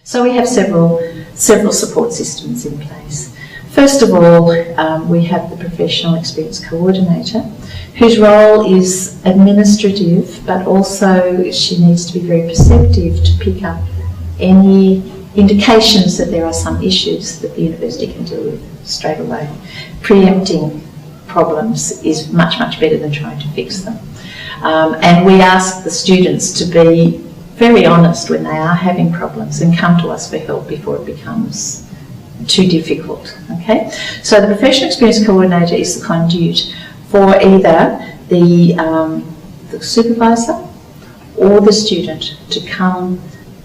So we have several support systems in place. First of all, we have the Professional Experience Coordinator, whose role is administrative, but also she needs to be very perceptive to pick up any indications that there are some issues that the university can deal with straight away. Preempting problems is much, much better than trying to fix them. And we ask the students to be very honest when they are having problems and come to us for help before it becomes too difficult. Okay? So the Professional Experience Coordinator is the conduit for either the supervisor or the student to come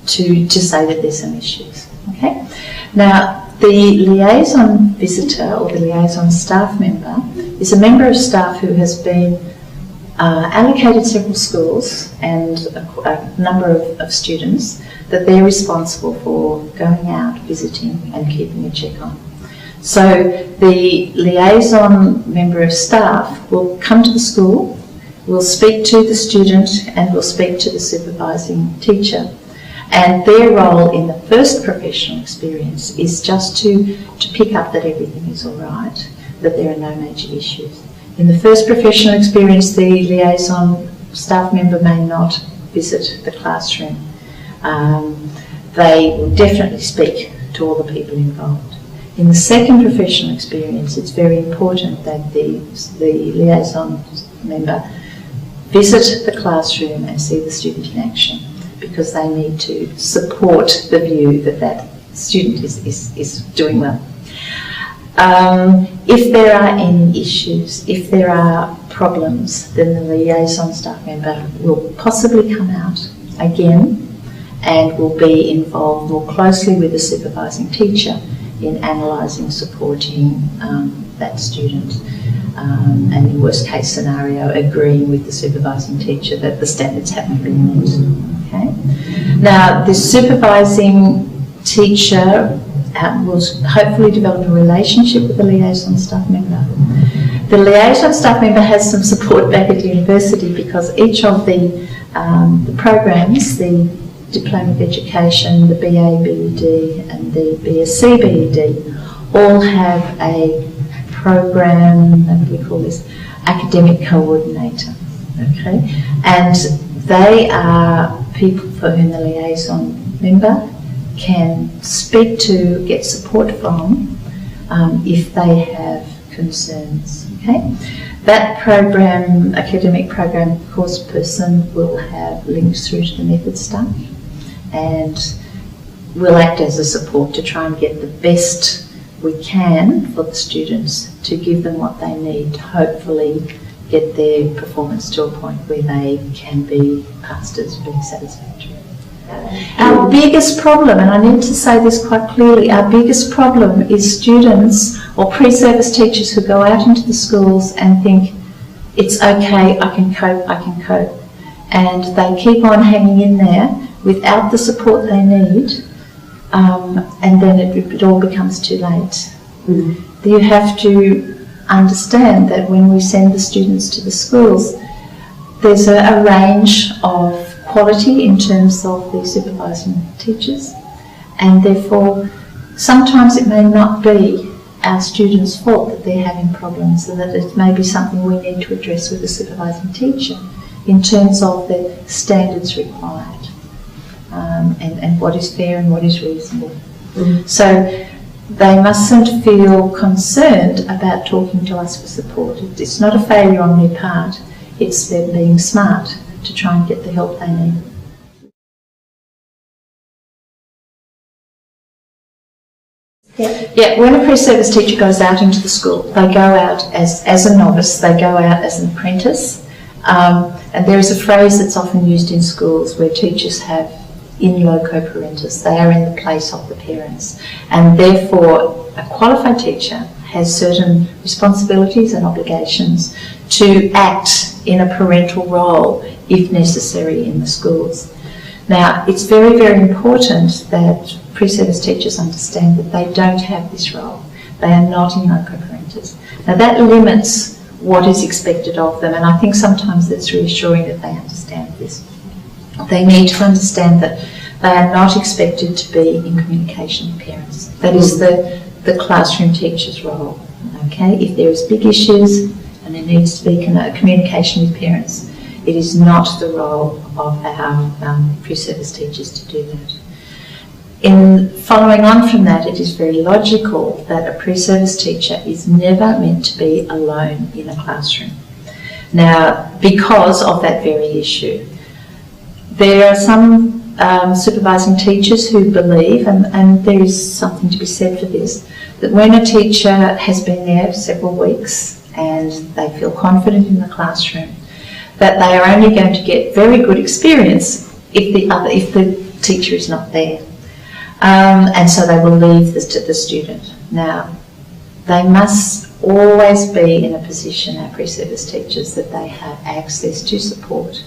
to say that there's some issues. Okay? Now, the liaison visitor or the liaison staff member is a member of staff who has been allocated several schools and a number of students that they're responsible for going out, visiting and keeping a check on. So the liaison member of staff will come to the school, will speak to the student and will speak to the supervising teacher. And their role in the first professional experience is just to pick up that everything is all right, that there are no major issues. In the first professional experience, the liaison staff member may not visit the classroom. They will definitely speak to all the people involved. In the second professional experience, it's very important that the liaison member visit the classroom and see the student in action, because they need to support the view that that student is doing well. If there are any issues, if there are problems, then the liaison staff member will possibly come out again and will be involved more closely with the supervising teacher in analysing, supporting that student, and in worst case scenario agreeing with the supervising teacher that the standards haven't been met. Okay? Now, the supervising teacher will hopefully develop a relationship with the liaison staff member. The liaison staff member has some support back at university, because each of the programs, the Diploma of Education, the BA BEd and the BSc BEd, all have a program, what do we call this, academic coordinator. Okay? And they are people for whom the liaison member can speak to, get support from, if they have concerns. Okay? That program, academic program course person, will have links through to the method staff and will act as a support to try and get the best we can for the students, to give them what they need to hopefully get their performance to a point where they can be passed as being satisfactory. Our biggest problem, and I need to say this quite clearly, our biggest problem is students or pre-service teachers who go out into the schools and think, it's okay, I can cope, and they keep on hanging in there without the support they need, and then it all becomes too late. Mm-hmm. You have to understand that when we send the students to the schools, there's a range of quality in terms of the supervising teachers, and therefore sometimes it may not be our students' fault that they're having problems, and that it may be something we need to address with the supervising teacher in terms of the standards required, and what is fair and what is reasonable. Mm-hmm. So they mustn't feel concerned about talking to us for support. It's not a failure on their part, it's them being smart to try and get the help they need. Yeah, when a pre-service teacher goes out into the school, they go out as a novice, they go out as an apprentice, and there is a phrase that's often used in schools where teachers have in loco parentis, they are in the place of the parents, and therefore a qualified teacher has certain responsibilities and obligations to act in a parental role if necessary in the schools. Now, it's very, very important that pre-service teachers understand that they don't have this role. They are not in loco parentis. Now, that limits what is expected of them, and I think sometimes that's reassuring that they understand this. They need to understand that they are not expected to be in communication with parents. That is the classroom teacher's role. Okay, if there is big issues and there needs to be communication with parents, it is not the role of our pre-service teachers to do that. In following on from that, it is very logical that a pre-service teacher is never meant to be alone in a classroom. Now, because of that very issue, there are some supervising teachers who believe, and there is something to be said for this, that when a teacher has been there several weeks and they feel confident in the classroom, that they are only going to get very good experience if the teacher is not there. And so they will leave this to the student. Now, they must always be in a position, our pre-service teachers, that they have access to support.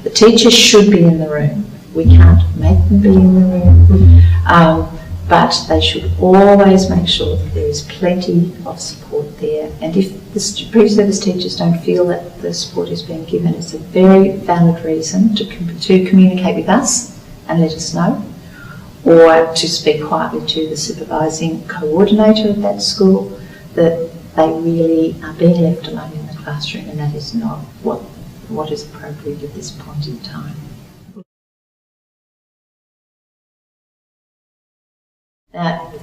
The teacher should be in the room. We can't make them be in the room, but they should always make sure that there is plenty of support there. And if the pre-service teachers don't feel that the support is being given, it's a very valid reason to communicate with us and let us know, or to speak quietly to the supervising coordinator of that school, that they really are being left alone in the classroom, and that is not what is appropriate at this point in time.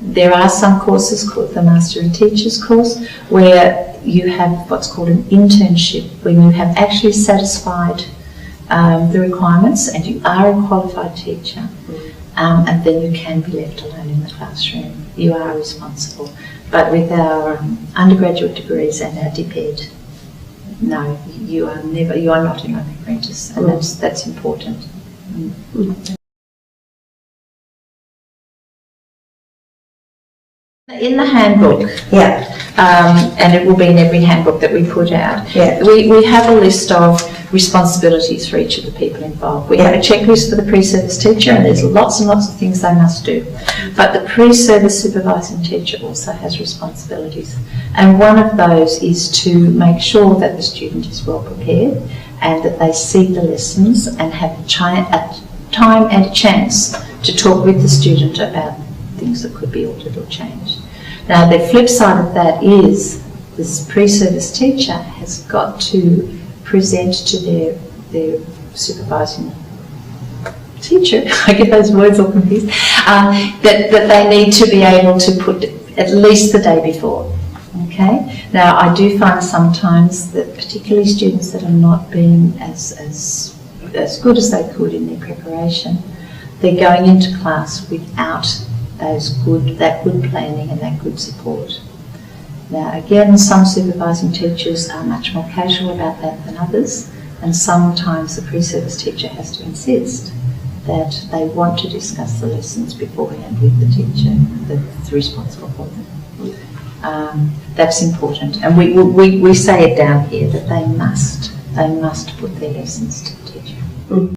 There are some courses called the Master and Teachers course where you have what's called an internship, when you have actually satisfied the requirements and you are a qualified teacher, and then you can be left alone in the classroom. You are responsible. But with our undergraduate degrees and our DPED, no, you are not an apprentice, and that's important. In the handbook, and it will be in every handbook that we put out, we have a list of responsibilities for each of the people involved. We have a checklist for the pre-service teacher, and there's lots and lots of things they must do. But the pre-service supervising teacher also has responsibilities, and one of those is to make sure that the student is well prepared and that they see the lessons and have a time and a chance to talk with the student about things that could be altered or changed. Now, the flip side of that is this pre-service teacher has got to present to their supervising teacher, I get those words all confused, that they need to be able to put at least the day before. Okay? Now, I do find sometimes that particularly students that are not being as good as they could in their preparation, they're going into class without that good planning and that good support. Now, again, some supervising teachers are much more casual about that than others, and sometimes the pre-service teacher has to insist that they want to discuss the lessons beforehand with the teacher that's responsible for them. That's important, and we say it down here that they must put their lessons to the teacher.